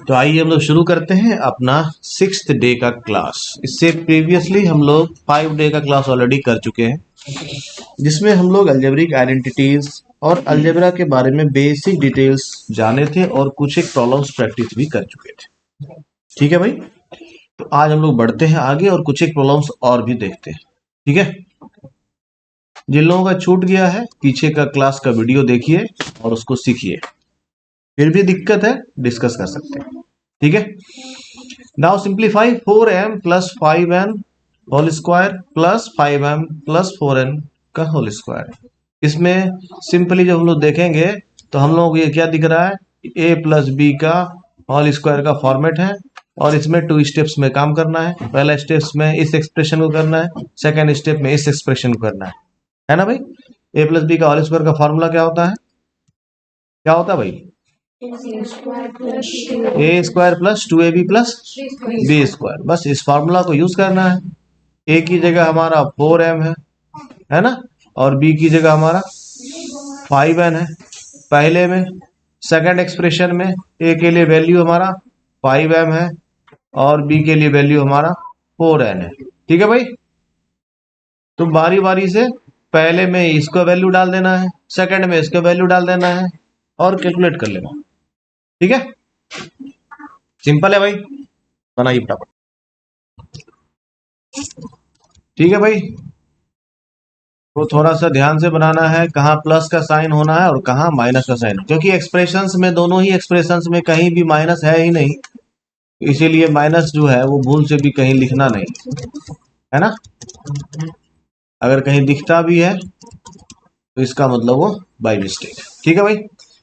तो आइए हम लोग शुरू करते हैं अपना 6th डे का क्लास। इससे प्रीवियसली हम लोग 5 डे का क्लास ऑलरेडी कर चुके हैं, जिसमें हम लोग अलजेब्रिक आइडेंटिटीज और अलजेब्रा के बारे में बेसिक डिटेल्स जाने थे और कुछ एक प्रॉब्लम्स प्रैक्टिस भी कर चुके थे। ठीक है भाई, तो आज हम लोग बढ़ते हैं आगे और कुछ एक प्रॉब्लम्स और भी देखते हैं। ठीक है, जिन लोगों का छूट गया है पीछे का क्लास का वीडियो देखिए और उसको सीखिए, फिर भी दिक्कत है डिस्कस कर सकते हैं। ठीक है, now simplify 4m plus 5n whole square plus 5m plus 4n का होल स्क्वायर। इसमें सिंपली जब हम लोग देखेंगे तो हम लोग को ये क्या दिख रहा है, a प्लस बी का होल स्क्वायर का फॉर्मेट है और इसमें 2 स्टेप्स में काम करना है। पहला स्टेप्स में इस एक्सप्रेशन को करना है, सेकेंड स्टेप में इस एक्सप्रेशन को करना है ना भाई। a प्लस बी का होल स्क्वायर का फॉर्मूला क्या होता है, क्या होता है भाई? A square plus 2ab plus B square. बस इस फॉर्मूला को यूज करना है। ए की जगह हमारा 4m है ना, और बी की जगह हमारा 5n है पहले में। सेकंड एक्सप्रेशन में ए के लिए वैल्यू हमारा 5m है और बी के लिए वैल्यू हमारा 4n है। ठीक है भाई, तो बारी बारी से पहले में इसका वैल्यू डाल देना है, सेकंड में इसका वैल्यू डाल देना है और कैलकुलेट कर लेना। ठीक है, सिंपल है भाई, बनाइए फटाफट। ठीक है भाई, तो थोड़ा सा ध्यान से बनाना है, कहाँ प्लस का साइन होना है और कहाँ माइनस का साइन, क्योंकि एक्सप्रेशंस में, दोनों ही एक्सप्रेशंस में कहीं भी माइनस है ही नहीं, इसीलिए माइनस जो है वो भूल से भी कहीं लिखना नहीं है ना। अगर कहीं दिखता भी है तो इसका मतलब वो बाय मिस्टेक। ठीक है भाई,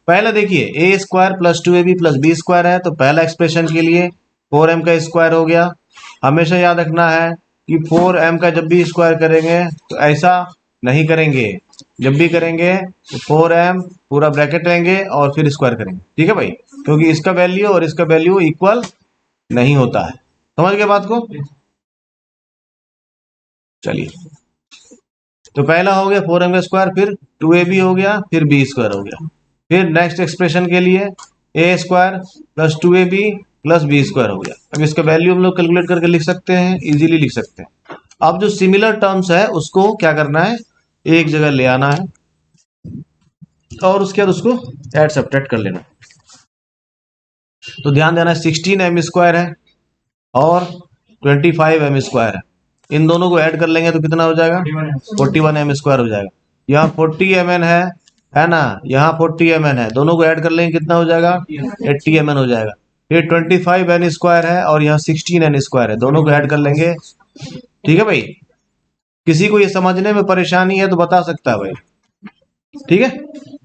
पहला देखिए A square plus 2ab plus B square है, तो पहला एक्सप्रेशन के लिए 4m का स्क्वायर हो गया। हमेशा याद रखना है कि 4m का जब भी स्क्वायर करेंगे तो ऐसा नहीं करेंगे, जब भी करेंगे तो 4m पूरा ब्रैकेट लेंगे और फिर स्क्वायर करेंगे। ठीक है भाई, क्योंकि इसका वैल्यू और इसका वैल्यू इक्वल नहीं होता है। समझ गए बात को? चलिए, तो पहला हो गया 4m का स्क्वायर, फिर 2ab हो गया, फिर b स्क्वायर हो गया। फिर नेक्स्ट एक्सप्रेशन के लिए A square plus 2ab plus B square हो गया। अब इसका वैल्यू हम लोग कैलकुलेट करके लिख सकते हैं, इजीली लिख सकते हैं। अब जो सिमिलर टर्म्स है उसको क्या करना है, एक जगह ले आना है और उसके बाद उसको ऐड सब्ट्रैक्ट कर लेना। तो ध्यान देना, 16m स्क्वायर है और 25m स्क्वायर है, इन दोनों को ऐड कर लेंगे तो कितना हो जाएगा, 41m स्क्वायर हो जाएगा। यहाँ 40mn है ना, यहाँ 40mn है, दोनों को ऐड कर लेंगे कितना हो जाएगा, 80mn हो जाएगा। फिर 25n स्क्वायर है और यहाँ 16n स्क्वायर है, दोनों को ऐड कर लेंगे। ठीक है भाई, किसी को ये समझने में परेशानी है तो बता सकता है भाई। ठीक है,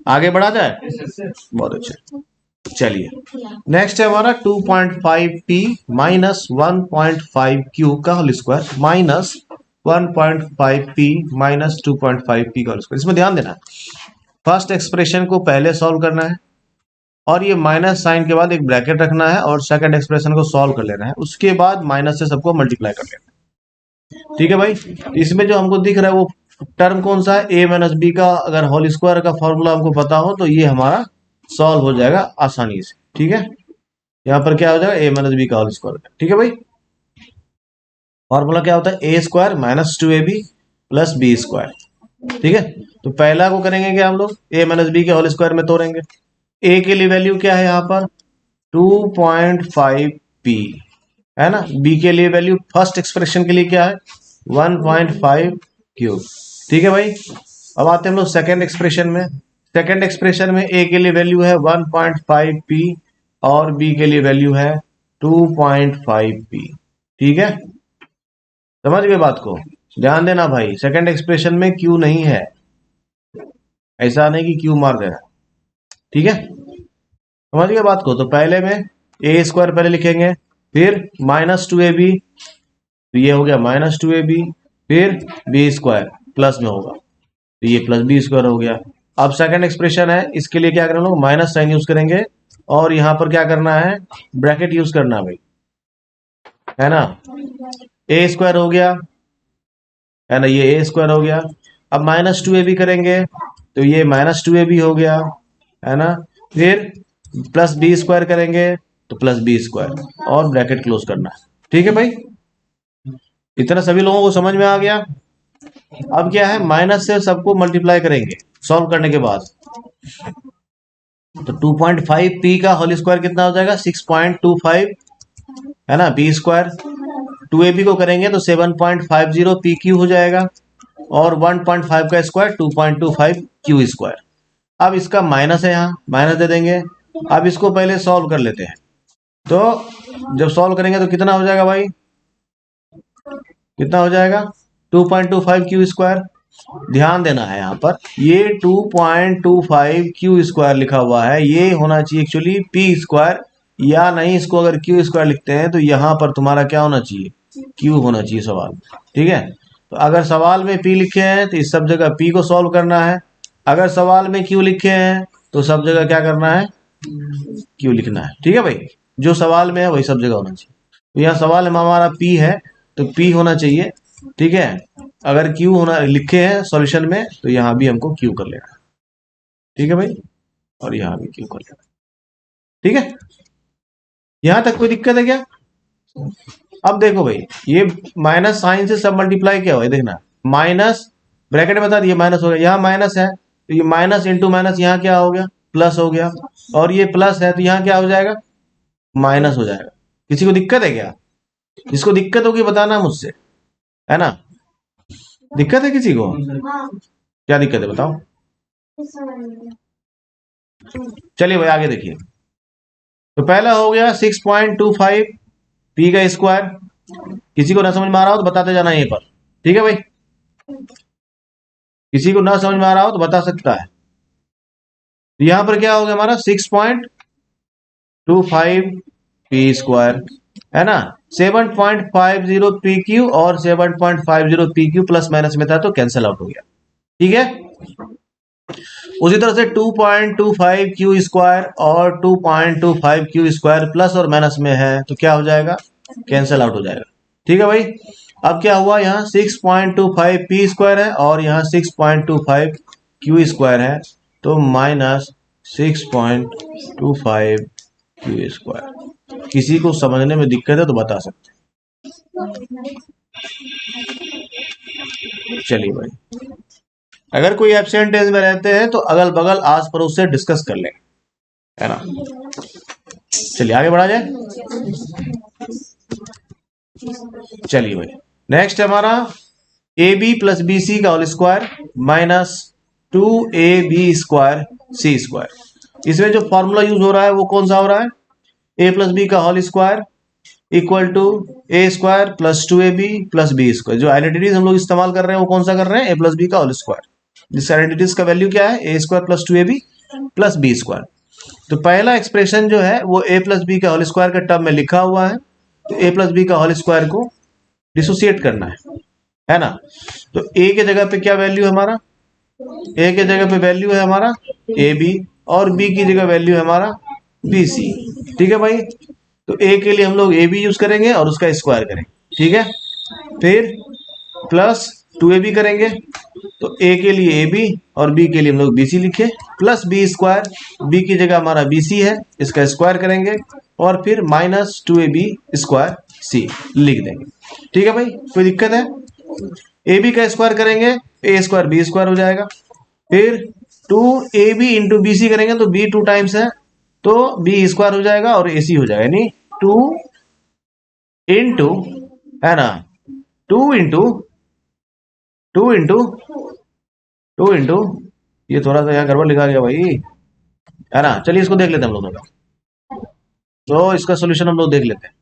आगे बढ़ा जाए, बहुत अच्छा। चलिए, नेक्स्ट है हमारा 2.5p माइनस 1.5q का whole square minus 1.5p minus 2.5p का होल स्क्वायर। इसमें ध्यान देना, फर्स्ट एक्सप्रेशन को पहले सॉल्व करना है और ये माइनस साइन के बाद एक ब्रैकेट रखना है और सेकंड एक्सप्रेशन को सॉल्व कर लेना है, उसके बाद माइनस से सबको मल्टीप्लाई कर लेना है। ठीक है भाई, इसमें जो हमको दिख रहा है वो टर्म कौन सा है, a माइनस बी का अगर होल स्क्वायर का फॉर्मूला हमको पता हो तो ये हमारा सॉल्व हो जाएगा आसानी से। ठीक है, यहाँ पर क्या हो जाएगा, a माइनस बी का होल स्क्वायर। ठीक है भाई, फॉर्मूला क्या होता है, a square minus 2ab plus B square. ठीक है, तो पहला को करेंगे क्या हम लोग, a माइनस बी के होल स्क्वायर में तोड़ेंगे। a के लिए वैल्यू क्या है यहाँ पर 2.5p है ना, b के लिए वैल्यू फर्स्ट एक्सप्रेशन के लिए क्या है 1.5q। ठीक है भाई, अब आते हैं हम लोग सेकेंड एक्सप्रेशन में। सेकेंड एक्सप्रेशन में a के लिए वैल्यू है 1.5p और b के लिए वैल्यू है 2.5p। ठीक है, समझ गए बात को? ध्यान देना भाई, सेकेंड एक्सप्रेशन में q नहीं है, ऐसा नहीं कि q मार देना। ठीक है, समझ गए बात को? तो पहले में a स्क्वायर पहले लिखेंगे, फिर माइनस 2ab, तो ये हो गया माइनस 2ab, फिर b स्क्वायर प्लस में होगा तो ये प्लस बी स्क्वायर हो गया। अब सेकंड एक्सप्रेशन है, इसके लिए क्या करेंगे लोग, माइनस साइन यूज करेंगे और यहाँ पर क्या करना है, ब्रैकेट यूज करना है भाई, है ना। ए स्क्वायर हो गया है ना, ये ए स्क्वायर हो गया। अब माइनस 2ab करेंगे तो ये माइनस 2ab हो गया है ना, फिर प्लस बी स्क्वायर करेंगे तो प्लस बी स्क्वायर और ब्रैकेट क्लोज करना है। ठीक है भाई, इतना सभी लोगों को समझ में आ गया। अब क्या है, माइनस से सबको मल्टीप्लाई करेंगे सॉल्व करने के बाद। तो 2.5 पी का होल स्क्वायर कितना हो जाएगा, 6.25 है ना, पी स्क्वायर। 2ab को करेंगे तो 7.50 पी क्यू हो जाएगा, और 1.5 का स्क्वायर 2.25 क्यू स्क्वायर। अब इसका माइनस है, यहाँ माइनस दे देंगे। अब इसको पहले सॉल्व कर लेते हैं। तो जब सॉल्व करेंगे तो कितना हो जाएगा भाई, कितना हो जाएगा, 2.25 क्यू स्क्वायर। ध्यान देना है यहाँ पर, ये 2.25 क्यू स्क्वायर लिखा हुआ है, ये होना चाहिए एक्चुअली पी स्क्वायर, या नहीं इसको अगर क्यू स्क्वायर लिखते हैं तो यहाँ पर तुम्हारा क्या होना चाहिए, क्यू होना चाहिए सवाल। ठीक है, तो अगर सवाल में पी लिखे हैं तो इस सब जगह पी को सॉल्व करना है, अगर सवाल में क्यू लिखे हैं तो सब जगह क्या करना है, क्यू लिखना है। ठीक है भाई, जो सवाल में है वही सब जगह होना चाहिए। तो यहाँ सवाल में हमारा पी है तो पी होना चाहिए। ठीक है, अगर क्यू होना लिखे हैं सॉल्यूशन में तो यहाँ भी हमको क्यू कर लेना। ठीक है भाई, और यहाँ भी क्यू कर लेना। ठीक है, यहाँ तक कोई दिक्कत है क्या? अब देखो भाई, ये माइनस साइन से सब मल्टीप्लाई क्या हुआ देखना, माइनस ब्रैकेट में बता दिए माइनस हो गया, यहाँ माइनस है तो ये माइनस इंटू माइनस यहाँ क्या हो गया, प्लस हो गया, और ये प्लस है तो यहाँ क्या हो जाएगा, माइनस हो जाएगा। किसी को दिक्कत है क्या? जिसको दिक्कत होगी बताना मुझसे, है ना। दिक्कत है किसी को? क्या दिक्कत है बताओ। चलिए भाई आगे देखिए। तो पहला हो गया 6.25 पी का स्क्वायर। किसी को ना समझ में आ रहा हो तो बताते जाना यहीं पर। ठीक है भाई, किसी को ना समझ में आ रहा हो तो बता सकता है। तो यहां पर क्या हो गया हमारा 6.25 पी स्क्वायर, है ना। 7.50 पी क्यू और 7.50 पी क्यू प्लस माइनस में था तो कैंसिल आउट हो गया। ठीक है, उसी तरह से 2.25 क्यू स्क्वायर और 2.25 क्यू स्क्वायर प्लस और माइनस में है तो क्या हो जाएगा, कैंसिल आउट हो जाएगा। ठीक है भाई, अब क्या हुआ, यहाँ 6.25 पी स्क्वायर है और यहाँ 6.25 क्यू स्क्वायर है, तो माइनस 6.25 क्यू स्क्वायर। किसी को समझने में दिक्कत है तो बता सकते हैं। चलिए भाई, अगर कोई एब्सेंटेज में रहते हैं तो अगल बगल आस पड़ोस से डिस्कस कर लें, है ना। चलिए आगे बढ़ा जाए। चलिए भाई, नेक्स्ट है हमारा A B plus B C का whole square minus 2ab square C square. इसमें जो फॉर्मूला यूज हो रहा है वो कौन सा हो रहा है, ए प्लस बी का whole square equal to a square plus 2ab plus B square. जो आइडेंटिटीज हम लोग इस्तेमाल कर रहे हैं वो कौन सा कर रहे हैं, ए प्लस बी का होल स्क्वायर। जिस आइडेंटिटीज का वैल्यू क्या है, A square plus 2ab plus B square. तो पहला एक्सप्रेशन जो है वो ए प्लस बी का होल स्क्वायर के टर्म में लिखा हुआ है, तो ए प्लस बी का होल स्क्वायर को डिसोसिएट करना है ना। तो ए के जगह पे क्या वैल्यू है हमारा, ए के जगह पे वैल्यू है हमारा ए बी और बी की जगह वैल्यू है हमारा बी सी। ठीक है भाई, तो ए के लिए हम लोग ए बी यूज करेंगे और उसका स्क्वायर करेंगे। ठीक है, फिर प्लस 2ab करेंगे, तो ए के लिए ए बी और बी के लिए हम लोग बी सी लिखे, प्लस बी स्क्वायर, बी की जगह हमारा बी सी है, इसका स्क्वायर करेंगे, और फिर माइनस 2ab स्क्वायर सी लिख देंगे। ठीक है भाई, कोई दिक्कत है? ए बी का स्क्वायर करेंगे, ए स्क्वायर बी स्क्वायर हो जाएगा, फिर 2ab इंटू बी सी करेंगे तो बी 2 टाइम्स है तो बी स्क्वायर हो जाएगा और ए सी हो जाएगा, यानी 2 इंटू, है ना, 2 इंटू ये थोड़ा सा यहाँ गड़बड़ लिखा गया भाई, है ना। चलिए इसको देख लेते हैं हम लोगों का, तो इसका सोल्यूशन हम लोग देख लेते हैं।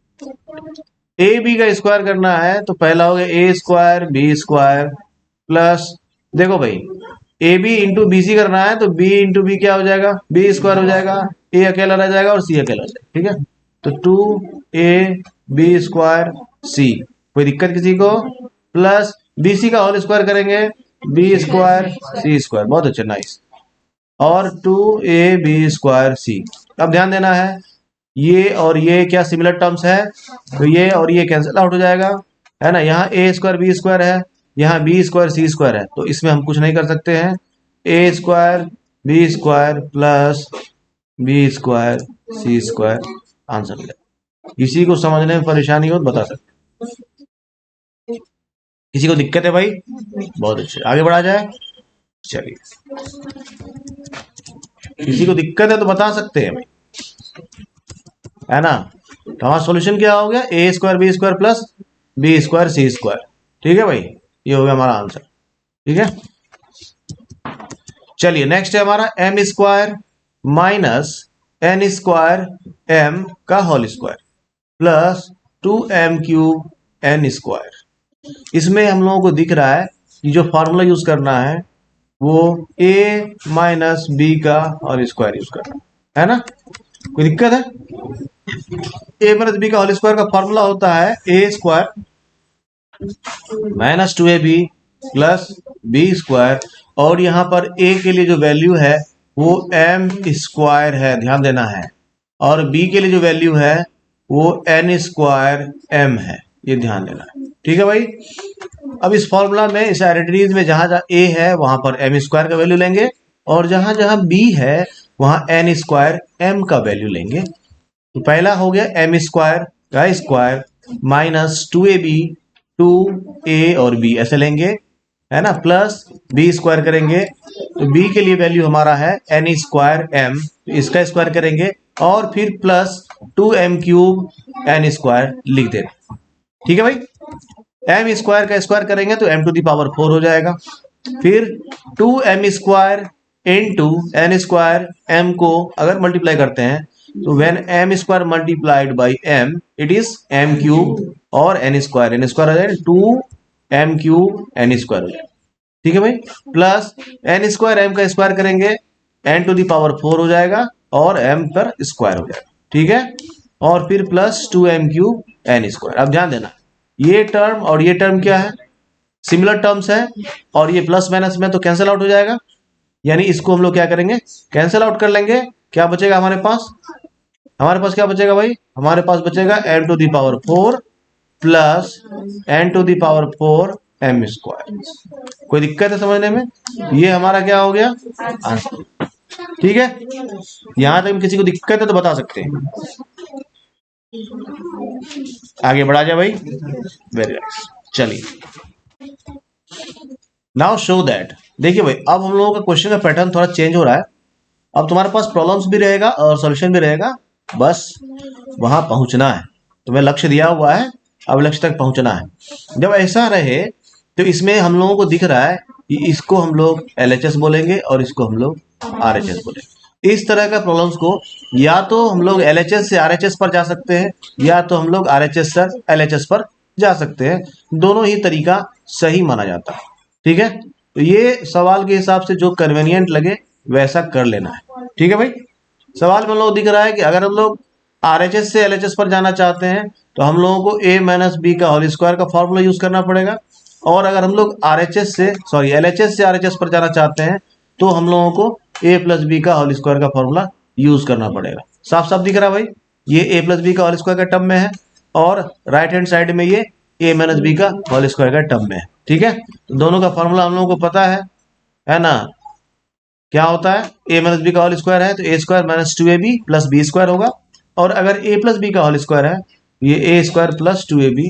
ए बी का स्क्वायर करना है तो पहला हो गया ए स्क्वायर बी स्क्वायर प्लस, देखो भाई a b into b c करना है तो बी इंटू बी क्या हो जाएगा, बी स्क्वायर हो जाएगा, ए अकेला रह जाएगा और सी अकेला हो जाएगा। ठीक है, तो 2ab स्क्वायर सी, कोई दिक्कत किसी को, प्लस बी सी का होल स्क्वायर करेंगे बी स्क्वायर सी स्क्वायर, बहुत अच्छा नाइस, और 2ab स्क्वायर सी। अब ध्यान देना है, ये और ये क्या सिमिलर टर्म्स है, तो ये और ये कैंसिल आउट हो जाएगा, है ना। यहाँ ए स्क्वायर बी स्क्वायर है, यहाँ बी स्क्वायर सी स्क्वायर है, तो इसमें हम कुछ नहीं कर सकते हैं। A square B square plus B square C square, answer हो जाएगा। किसी को समझने में परेशानी हो तो बता सकते, किसी को दिक्कत है भाई? बहुत अच्छे, आगे बढ़ा जाए। चलिए, किसी को दिक्कत है तो बता सकते हैं भाई, है ना? तो हमारा सॉल्यूशन क्या हो गया? ए square B square plus B square C square. ठीक है भाई, ये हो गया हमारा आंसर। ठीक है, चलिए नेक्स्ट है हमारा M square minus N square M का whole square plus 2m³ N square. इसमें हम लोगों को दिख रहा है कि जो फॉर्मूला यूज करना है वो a माइनस बी का होल स्क्वायर यूज करना है ना? कोई दिक्कत है? a माइनस बी का होल स्क्वायर का फॉर्मूला होता है A square minus 2ab plus B square, और यहाँ पर a के लिए जो वैल्यू है वो m स्क्वायर है, ध्यान देना है, और b के लिए जो वैल्यू है वो n स्क्वायर m है, ये ध्यान देना है। ठीक है भाई, अब इस फॉर्मूला में, इस आइडेंटिटीज में जहां जहां a है वहां पर m स्क्वायर का वैल्यू लेंगे, और जहां जहां b है वहां n स्क्वायर m का वैल्यू लेंगे। तो पहला हो गया m स्क्वायर का स्क्वायर माइनस 2ab 2a और b ऐसे लेंगे, है ना, प्लस b स्क्वायर करेंगे, तो b के लिए वैल्यू हमारा है n स्क्वायर m, तो इसका स्क्वायर करेंगे, और फिर प्लस 2m³ n स्क्वायर लिख देना। ठीक है भाई, m स्क्वायर का स्क्वायर करेंगे तो m⁴ हो जाएगा, फिर 2m square into n square m को अगर मल्टीप्लाई करते हैं तो when m square multiplied by m it is m³ और n स्क्वायर हो जाएगा 2m³ n स्क्वायर हो जाएगा। ठीक है भाई, प्लस n स्क्वायर m का स्क्वायर करेंगे n⁴ हो जाएगा और m पर स्क्वायर हो जाएगा। ठीक है, और फिर प्लस 2m³ n स्क्वायर। अब ध्यान देना, ये टर्म और ये टर्म क्या है? सिमिलर टर्म्स है, और ये प्लस माइनस में तो कैंसिल आउट हो जाएगा, यानी इसको हम लोग क्या करेंगे? कैंसिल आउट कर लेंगे। क्या बचेगा हमारे पास? हमारे पास क्या बचेगा भाई? हमारे पास बचेगा m⁴ plus n⁴ m square. कोई दिक्कत है समझने में? ये हमारा क्या हो गया? आंसर। ठीक है, यहां तक किसी को दिक्कत है तो बता सकते हैं। आगे बढ़ा जाए भाई, वेरी नाइस। चलिए, नाउ शो दैट, देखिए भाई अब हम लोगों का क्वेश्चन का पैटर्न थोड़ा चेंज हो रहा है। अब तुम्हारे पास प्रॉब्लम्स भी रहेगा और सॉल्यूशन भी रहेगा, बस वहां पहुंचना है। तुम्हें लक्ष्य दिया हुआ है, अब लक्ष्य तक पहुंचना है। जब ऐसा रहे तो इसमें हम लोगों को दिख रहा है कि इसको हम लोग LHS बोलेंगे और इसको हम लोग RHS बोलेंगे। इस तरह का प्रॉब्लम्स को या तो हम लोग LHS से RHS पर जा सकते हैं, या तो हम लोग RHS से LHS पर जा सकते हैं। दोनों ही तरीका सही माना जाता है। ठीक है, तो ये सवाल के हिसाब से जो कन्वीनियंट लगे वैसा कर लेना है। ठीक है भाई, सवाल में हम लोग दिख रहा है कि अगर हम लोग RHS से LHS पर जाना चाहते हैं तो हम लोगों को a माइनस बी का होल स्क्वायर का फॉर्मूला यूज करना पड़ेगा, और अगर हम लोग LHS से RHS पर जाना चाहते हैं तो हम लोगों को a प्लस बी का होल स्क्वायर का फॉर्मूला यूज करना पड़ेगा। साफ साफ दिख रहा है भाई, ये a प्लस बी का होल स्क्वायर का टर्म में है, और राइट हैंड साइड में ये a माइनस बी का होल स्क्वायर का टर्म में है। ठीक है, तो दोनों का फॉर्मूला हम लोगों को पता है ना? क्या होता है? a माइनस बी का होल स्क्वायर है तो a square minus 2ab plus B square होगा, और अगर a प्लस बी का होल स्क्वायर है ये a square plus 2ab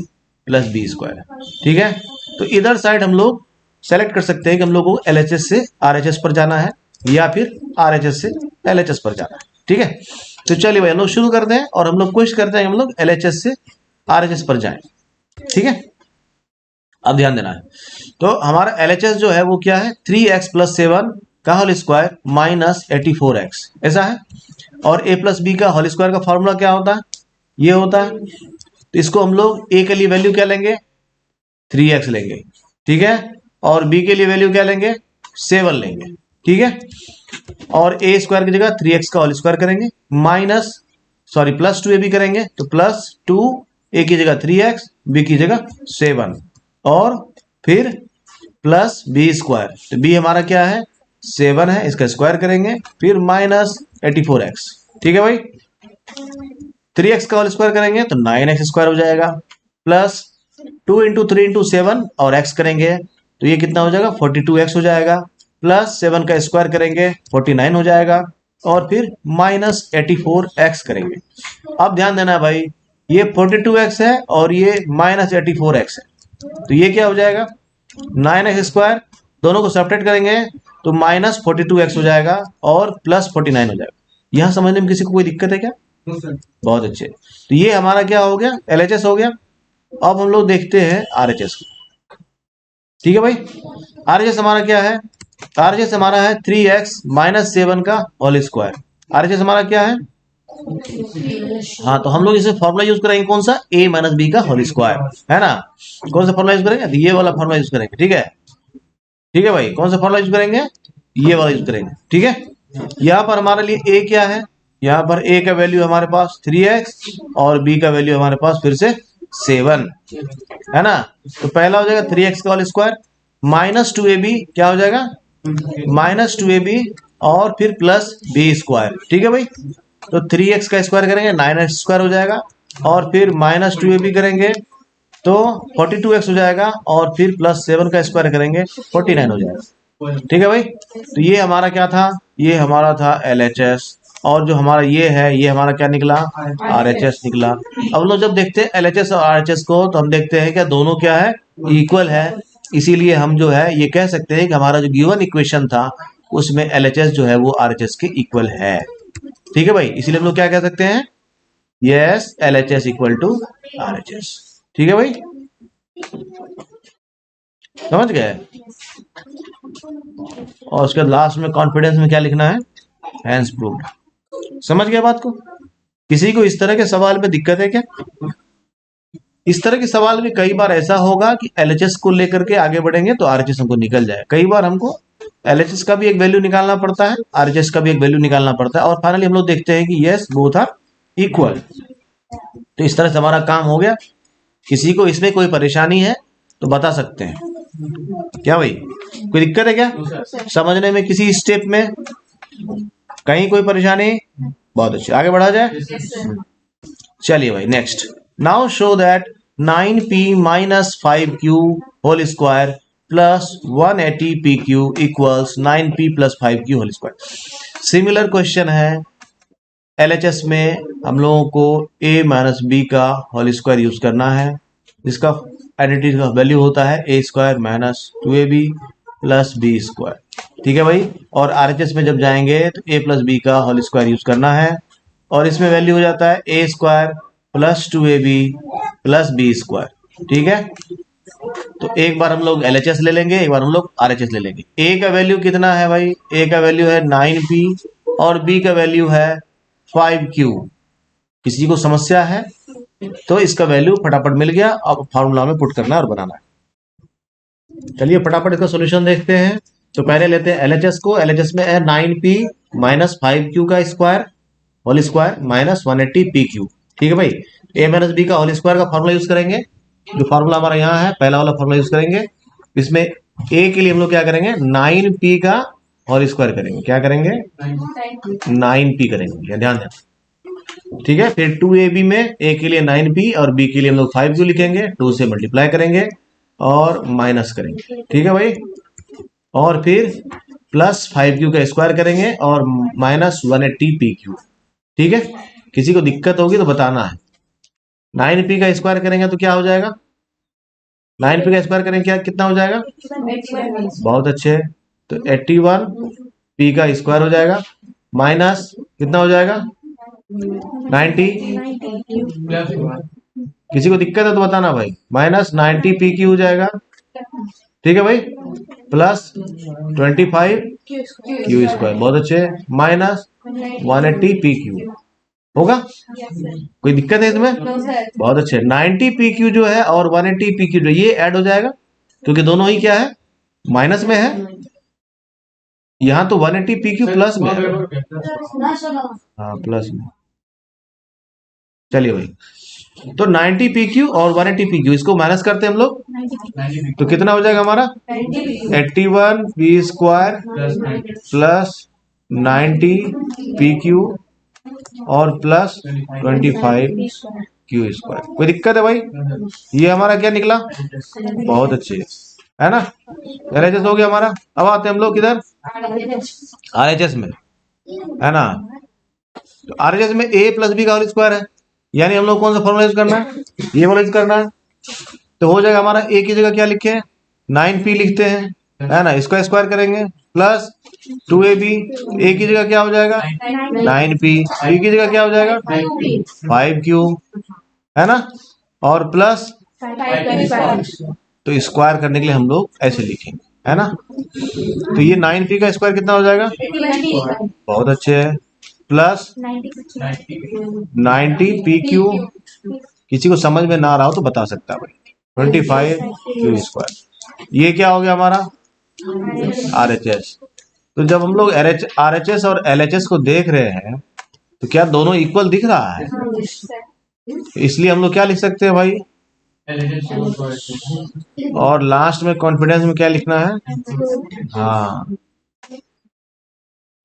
plus B square है। ठीक है, तो इधर साइड हम लोग सेलेक्ट कर सकते हैं कि हम लोग को LHS से RHS पर जाना है या फिर RHS से LHS पर जाना है। ठीक है, तो चलिए भाई हम लोग शुरू करते हैं और हम लोग कोशिश करते हैं हम लोग LHS से RHS पर जाएं। ठीक है, अब ध्यान देना है, तो हमारा LHS जो है वो क्या है? 3x प्लस 7 का होल स्क्वायर माइनस 84x ऐसा है, और a प्लस बी का होल स्क्वायर का फॉर्मूला क्या होता है? ये होता है। तो इसको हम लोग a के लिए वैल्यू क्या लेंगे? 3x लेंगे। ठीक है, और b के लिए वैल्यू क्या लेंगे? 7 लेंगे। ठीक है, और a स्क्वायर की जगह 3x का होल स्क्वायर करेंगे, प्लस 2ab करेंगे, तो प्लस 2 a की जगह 3x b की जगह 7, और फिर प्लस बी स्क्वायर, तो b हमारा क्या है? 7 है, इसका स्क्वायर करेंगे, फिर माइनस 84x। ठीक है भाई, 3x का होल स्क्वायर करेंगे तो 9x स्क्वायर हो जाएगा, प्लस 2 इंटू 3 इंटू 7 और x करेंगे तो ये कितना हो जाएगा? 42x हो जाएगा, प्लस 7 का स्क्वायर करेंगे 49 हो जाएगा, और फिर -84x करेंगे। अब ध्यान देना भाई, ये 42x है और ये -84x है, तो ये क्या हो जाएगा 9x², दोनों को सब्ट्रैक्ट करेंगे तो -42x हो जाएगा और +49 हो जाएगा। यहां समझने में किसी को कोई दिक्कत है क्या? बहुत अच्छे। तो ये हमारा क्या हो गया, LHS हो गया। अब हम लोग देखते हैं RHS को। ठीक है भाई, RHS हमारा क्या है, RHS हमारा है 3x - 7 का होल स्क्वायर। RHS हमारा क्या है, हाँ, तो हम लोग इसे फॉर्मूला यूज करेंगे कौन सा, a - b का होल स्क्वायर, है ना। कौन सा फॉर्मूला यूज करेंगे, तो ये वाला फॉर्मूला यूज करेंगे। ठीक है, ठीक है भाई, कौन सा फॉर्मूला यूज करेंगे, ये वाला यूज करेंगे। ठीक है, यहाँ पर हमारे लिए a क्या है, यहाँ पर a का वैल्यू हमारे पास 3x और b का वैल्यू हमारे पास फिर से 7, है ना। तो पहला हो जाएगा 3x का होल स्क्वायर -2ab, क्या हो जाएगा -2ab और फिर +b²। ठीक है भाई, तो 3x का स्क्वायर करेंगे 9x² हो जाएगा और फिर -2ab करेंगे तो 42x हो जाएगा और फिर +7 का स्क्वायर करेंगे 49 हो जाएगा। ठीक है भाई, तो ये हमारा क्या था, ये हमारा था LHS, और जो हमारा ये है ये हमारा क्या निकला, RHS निकला। अब लोग जब देखते हैं LHS और RHS को तो हम देखते हैं क्या दोनों क्या है, इक्वल है। इसीलिए हम जो है ये कह सकते हैं कि हमारा जो गिवन इक्वेशन था उसमें LHS जो है वो RHS के इक्वल है। ठीक है भाई, इसीलिए हम लोग क्या कह सकते हैं, yes LHS equal to RHS। ठीक है भाई, समझ गए। और उसके लास्ट में कॉन्फिडेंस में क्या लिखना है, हैंस प्रूव्ड। समझ गए बात को। किसी को इस तरह के सवाल में दिक्कत है क्या? इस तरह के सवाल में कई बार ऐसा होगा कि LHS को लेकर के आगे बढ़ेंगे तो RHS हमको निकल जाए, कई बार हमको LHS का भी एक वैल्यू निकालना पड़ता है, RHS का भी एक वैल्यू निकालना पड़ता है, और फाइनली हम लोग देखते हैं कि यस बोथ आर इक्वल। तो इस तरह से हमारा काम हो गया। किसी को इसमें कोई परेशानी है तो बता सकते हैं क्या भाई, कोई दिक्कत है क्या समझने में, किसी स्टेप में कहीं कोई परेशानी? बहुत अच्छी, आगे बढ़ा जाए। चलिए भाई next, now show that 9p - 5q whole square plus 180pq equals 9p + 5q whole square. Similar question है, LHS में हम लोगों को a - b का होल स्क्वायर यूज करना है, जिसका आइडेंटिटी का वैल्यू होता है a² - 2ab + b²। ठीक है भाई, और RHS में जब जाएंगे तो a + b का होल स्क्वायर यूज करना है, और इसमें वैल्यू हो जाता है a² + 2ab + b²। ठीक है, तो एक बार हम लोग LHS ले लेंगे, एक बार हम लोग RHS ले लेंगे। a का वैल्यू कितना है भाई, a का वैल्यू है 9p और b का वैल्यू है 5q। किसी को समस्या है तो इसका वैल्यू फटाफट मिल गया, अब फार्मूला में पुट करना है और बनाना है। चलिए फटाफट इसका सॉल्यूशन देखते हैं। तो पहले लेते हैं LHS को। LHS में है 9p - 5q का स्क्वायर होल स्क्वायर -180pq। ठीक है भाई, a - b का होल स्क्वायर का फार्मूला यूज करेंगे, जो फार्मूला हमारा यहाँ है पहला वाला फार्मूला यूज करेंगे। इसमें a के लिए हम लोग क्या करेंगे 9p का होल स्क्वायर करेंगे, क्या करेंगे 9p करेंगे, ध्यान दें। ठीक है, फिर 2ab में a के लिए 9p और b के लिए हम लोग 5q लिखेंगे, 2 से मल्टीप्लाई करेंगे और माइनस करेंगे। ठीक है भाई, और फिर प्लस 5q का स्क्वायर करेंगे और -180pq। ठीक है, किसी को दिक्कत होगी तो बताना है। 9p का स्क्वायर करेंगे तो क्या हो जाएगा, 9p का स्क्वायर करेंगे क्या कितना हो जाएगा, बहुत अच्छे, तो 81p का स्क्वायर हो जाएगा माइनस कितना हो जाएगा 90। किसी को दिक्कत है तो बताना भाई, -90pq हो जाएगा। ठीक है भाई, प्लस 25q², बहुत अच्छे, -180pq होगा। कोई दिक्कत है इसमें? बहुत अच्छे, 90pq जो है और 180pq जो ये ऐड हो जाएगा, क्योंकि दोनों ही क्या है माइनस में है। यहाँ तो 180pq प्लस में है, हाँ प्लस में। चलिए भाई, तो 90pq और 180pq इसको माइनस करते हैं हम लोग, तो कितना हो जाएगा हमारा 81p² प्लस 90pq और प्लस 25q²। कोई दिक्कत है भाई? ये हमारा क्या निकला, बहुत अच्छे, है ना। LHS हो गया हमारा। अब आते हैं हम लोग किधर, RHS में। है ना। तो आरएचएस में ए प्लस बी का होल स्क्वायर है, यानी हम लोग कौन सा फॉर्मूला यूज करना है, ये वाला यूज करना है। तो हो जाएगा हमारा ए की जगह क्या लिखे, 9p लिखते हैं, है ना, इसको स्क्वायर करेंगे प्लस 2ab, ए की जगह क्या हो जाएगा 9p, बी की जगह क्या हो जाएगा 5q, है ना, और प्लस, तो स्क्वायर करने के लिए हम लोग ऐसे लिखेंगे, है ना। तो ये 9p का स्क्वायर कितना हो जाएगा, बहुत अच्छे है, प्लस 90pq, किसी को समझ में ना रहा हो तो बता सकता है भाई, 25q स्क्वायर। ये क्या हो गया हमारा आरएचएस। तो जब हम लोग आरएचएस और एलएचएस को देख रहे हैं तो क्या दोनों इक्वल दिख रहा है, इसलिए हम लोग क्या लिख सकते हैं भाई, और लास्ट में कॉन्फिडेंस में क्या लिखना है, हाँ,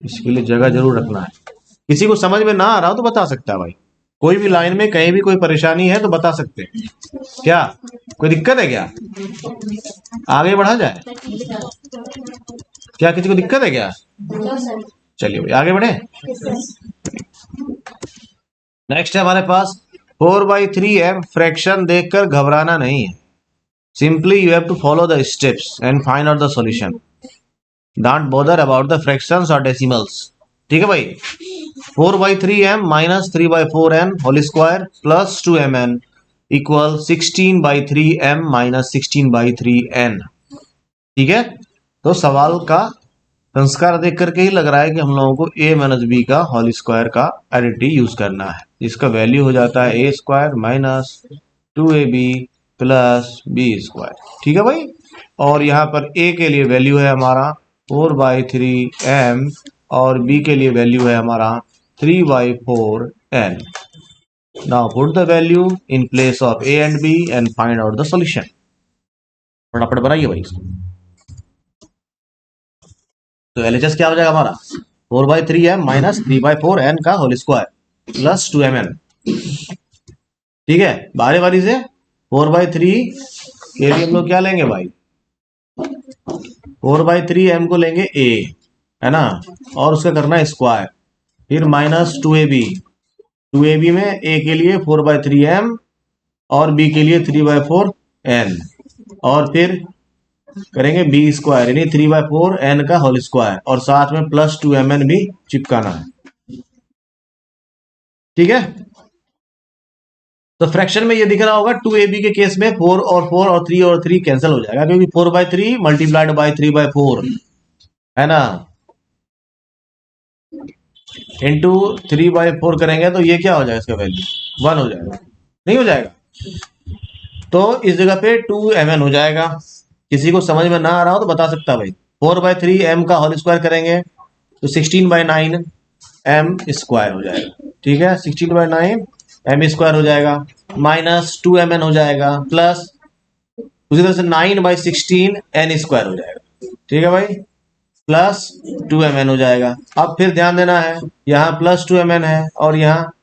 इसके लिए जगह जरूर रखना है। किसी को समझ में ना आ रहा हो तो बता सकता है भाई, कोई भी लाइन में कहीं भी कोई परेशानी है तो बता सकते हैं, क्या कोई दिक्कत है क्या, आगे बढ़ा जाए, क्या किसी को दिक्कत है क्या, चलिए भाई आगे बढ़े। नेक्स्ट है हमारे पास 4/3m, फ्रैक्शन देखकर घबराना नहीं है, simply you have to follow the steps and find out the solution, don't bother about the fractions और डेसिमल्स। ठीक है भाई, 4/3m minus 3/4n whole square plus 2mn equal 16/3m minus 16/3n। ठीक है, तो सवाल का संस्कार देख करके ही लग रहा है कि हम लोगों को a माइनस बी का होल स्क्वायर का आइडेंटिटी यूज करना है, जिसका वैल्यू हो जाता है a square minus 2ab plus B square. ठीक है भाई, और यहाँ पर a के लिए वैल्यू है हमारा 4/3m और b के लिए वैल्यू है हमारा 3/4n। Now put the value in place of a and b and find out the solution. फटाफट बनाइए भाई। तो एलएचएस क्या हो जाएगा हमारा 4/3m माइनस 3/4n का होल स्क्वायर प्लस 2mn। ठीक है, बारी बारी से 4/3 के लिए हम लोग क्या लेंगे भाई, 4/3m को लेंगे a, है ना, और उसका करना है स्क्वायर, फिर माइनस 2ab में a के लिए 4/3m और b के लिए 3/4n, और फिर करेंगे बी स्क्वायर यानी 3/4n का होल स्क्वायर, और साथ में प्लस 2mn भी चिपकाना है। ठीक है, तो फ्रैक्शन में ये दिख रहा होगा 2ab के केस में 4 और 4 और 3 और 3 कैंसिल हो जाएगा, क्योंकि 4/3 मल्टीप्लाइड बाय 3/4 है ना, इंटू 3/4 करेंगे तो ये क्या हो जाएगा, इसका वैल्यू 1 हो जाएगा, नहीं हो जाएगा, तो इस जगह पे 2mn हो जाएगा। किसी को समझ में ना आ रहा हो तो बता सकता है भाई, 4/3m का होल स्क्वायर करेंगे तो 16/9 m स्क्वायर हो जाएगा। ठीक है, 16/9 m स्क्वायर हो जाएगा, माइनस 2mn हो जाएगा, प्लस उसी तरह से 9/16 n स्क्वायर हो जाएगा। ठीक है भाई, प्लस 2mn हो जाएगा। अब फिर ध्यान देना है, यहाँ प्लस 2mn है और यहाँ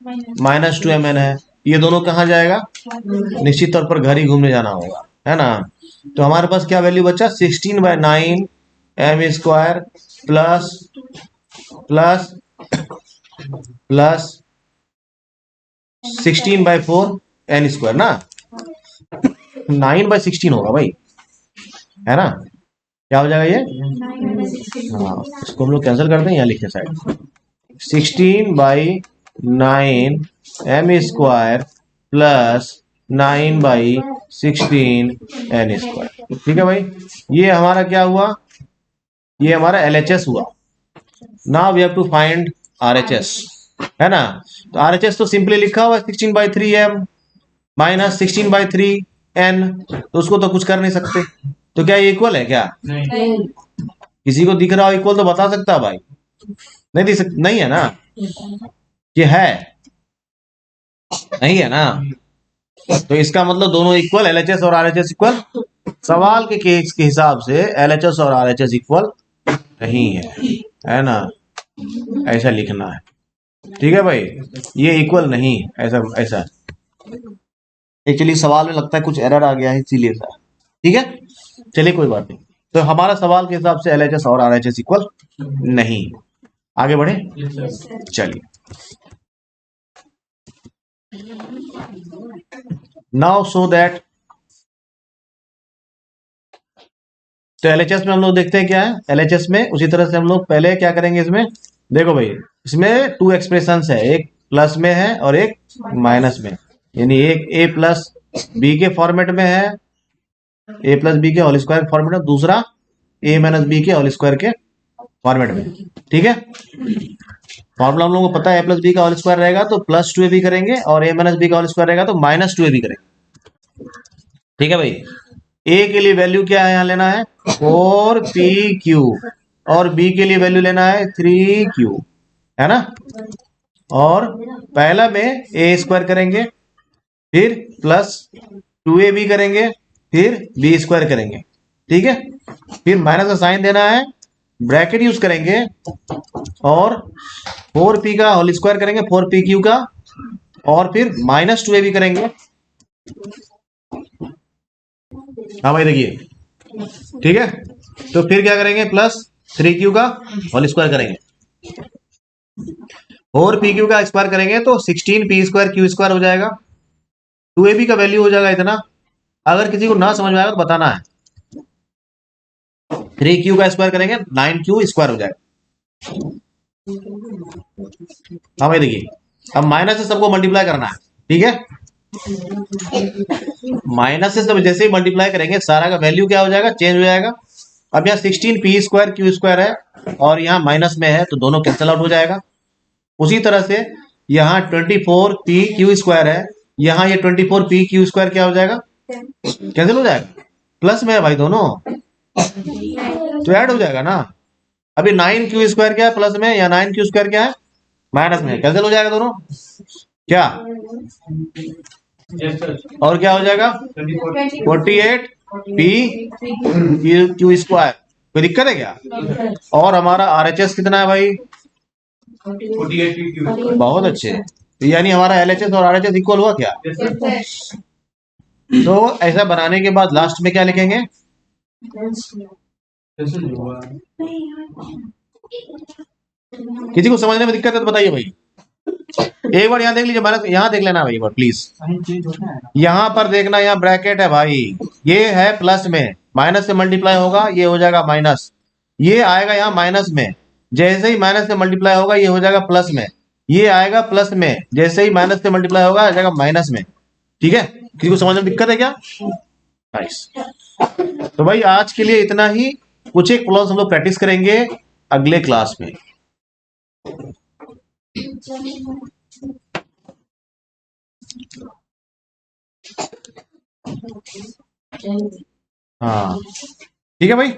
माइनस 2mn है, ये दोनों कहाँ जाएगा, निश्चित तौर पर घर ही घूमने जाना होगा, है ना। तो हमारे पास क्या वैल्यू बचा, 16/9 m square plus plus plus 16/4 n square ना, 9/16 होगा भाई, है ना, क्या हो जाएगा ये, हाँ, इसको हम लोग कैंसिल करते हैं, यहाँ लिखते हैं side, 16/9 m square plus 9/16 n square. ठीक है भाई, ये हमारा क्या हुआ, ये हमारा LHS हुआ। Now we have to find RHS, है ना। तो RHS तो सिंपली लिखा हुआ 16/3m माइनस 16/3n, तो उसको तो कुछ कर नहीं सकते, तो क्या ये इक्वल है क्या, नहीं। किसी को दिख रहा हो इक्वल तो बता सकता भाई, नहीं दिख सकता, नहीं है ना, ये है, नहीं है ना, तो इसका मतलब दोनों इक्वल, LHS और RHS इक्वल, सवाल के केस के हिसाब से LHS और RHS इक्वल नहीं है ना, ऐसा लिखना है। ठीक है भाई, ये इक्वल नहीं, ऐसा ऐसा एक्चुअली सवाल में लगता है कुछ एरर आ गया है इसीलिए सर। ठीक है, चलिए कोई बात नहीं, तो हमारा सवाल के हिसाब से LHS और RHS इक्वल नहीं। आगे बढ़े, चलिए। नाउ सो दैट, तो एलएचएस में हम लोग देखते हैं क्या है, एलएचएस में उसी तरह से हम लोग पहले क्या करेंगे इसमें, देखो भाई इसमें टू एक्सप्रेशंस है, एक प्लस में है और एक माइनस में, यानी एक ए प्लस बी के फॉर्मेट में है, ए प्लस बी के होल स्क्वायर फॉर्मेट में, दूसरा ए माइनस बी के होल स्क्वायर के फॉर्मेट में, ठीक है। फॉर्मूला हम लोगों को पता है, ए प्लस बी का होल स्क्वायर रहेगा तो प्लस टू ए बी करेंगे, और ए माइनस बी का होल स्क्वायर रहेगा तो माइनस टू ए बी करेंगे, ठीक है भाई। ए के लिए वैल्यू क्या है यहाँ लेना है 4pq, और बी के लिए वैल्यू लेना है 3q, है ना। और पहला में ए स्क्वायर करेंगे, फिर प्लस 2ab करेंगे, फिर बी स्क्वायर करेंगे, ठीक है। फिर माइनस का साइन देना है, ब्रैकेट यूज करेंगे, और 4p का होल स्क्वायर करेंगे 4pq का, और फिर माइनस 2ab करेंगे। हाँ भाई देखिए, ठीक है। तो फिर क्या करेंगे, प्लस 3q का होल स्क्वायर करेंगे, 4pq का स्क्वायर करेंगे तो 16p स्क्वायर क्यू स्क्वायर हो जाएगा। 2ab का वैल्यू हो जाएगा इतना, अगर किसी को ना समझ में आएगा तो बताना है। 3q का स्क्वायर करेंगे 9q स्क्वायर हो जाएगा। हाँ भाई देखिए, अब माइनस से सबको मल्टीप्लाई करना है, ठीक है। माइनस से सब जैसे ही मल्टीप्लाई करेंगे सारा का वैल्यू क्या हो जाएगा, चेंज हो जाएगा। अब यहाँ 16p स्क्वायर क्यू स्क्वायर है और यहाँ माइनस में है तो दोनों कैंसिल आउट हो जाएगा। उसी तरह से यहाँ 24p क्यू स्क्वायर है, यहाँ ये 24p क्यू स्क्वायर क्या हो जाएगा, कैंसिल हो जाएगा, प्लस में है भाई दोनों तो ऐड हो जाएगा ना। अभी 9q स्क्वायर क्या है प्लस में, या 9q स्क्वायर क्या है माइनस में, कैंसिल हो जाएगा दोनों क्या, और क्या हो जाएगा 48p क्यू स्क्वायर, कोई दिक्कत है क्या। और हमारा आरएचएस कितना है भाई 48p, बहुत अच्छे, तो यानी हमारा एलएचएस और आरएचएस इक्वल हुआ क्या। तो ऐसा बनाने के बाद लास्ट में क्या लिखेंगे, किसी को समझने में दिक्कत है तो बताइए भाई, एक बार यहाँ देख लीजिए, माइनस यहाँ देख लेना भाई एक बार प्लीज, यहाँ पर देखना, यहाँ ब्रैकेट है भाई, ये है प्लस में, माइनस से मल्टीप्लाई होगा ये हो जाएगा माइनस, ये आएगा यहाँ माइनस में, जैसे ही माइनस से मल्टीप्लाई होगा ये हो जाएगा प्लस में, ये आएगा प्लस में, जैसे ही माइनस से मल्टीप्लाई होगा आ जाएगा माइनस में, ठीक है। किसी को समझने में दिक्कत है क्या, नाइस। तो भाई आज के लिए इतना ही, कुछ एक प्रॉब्लम्स हम लोग प्रैक्टिस करेंगे अगले क्लास में। हाँ ठीक है भाई।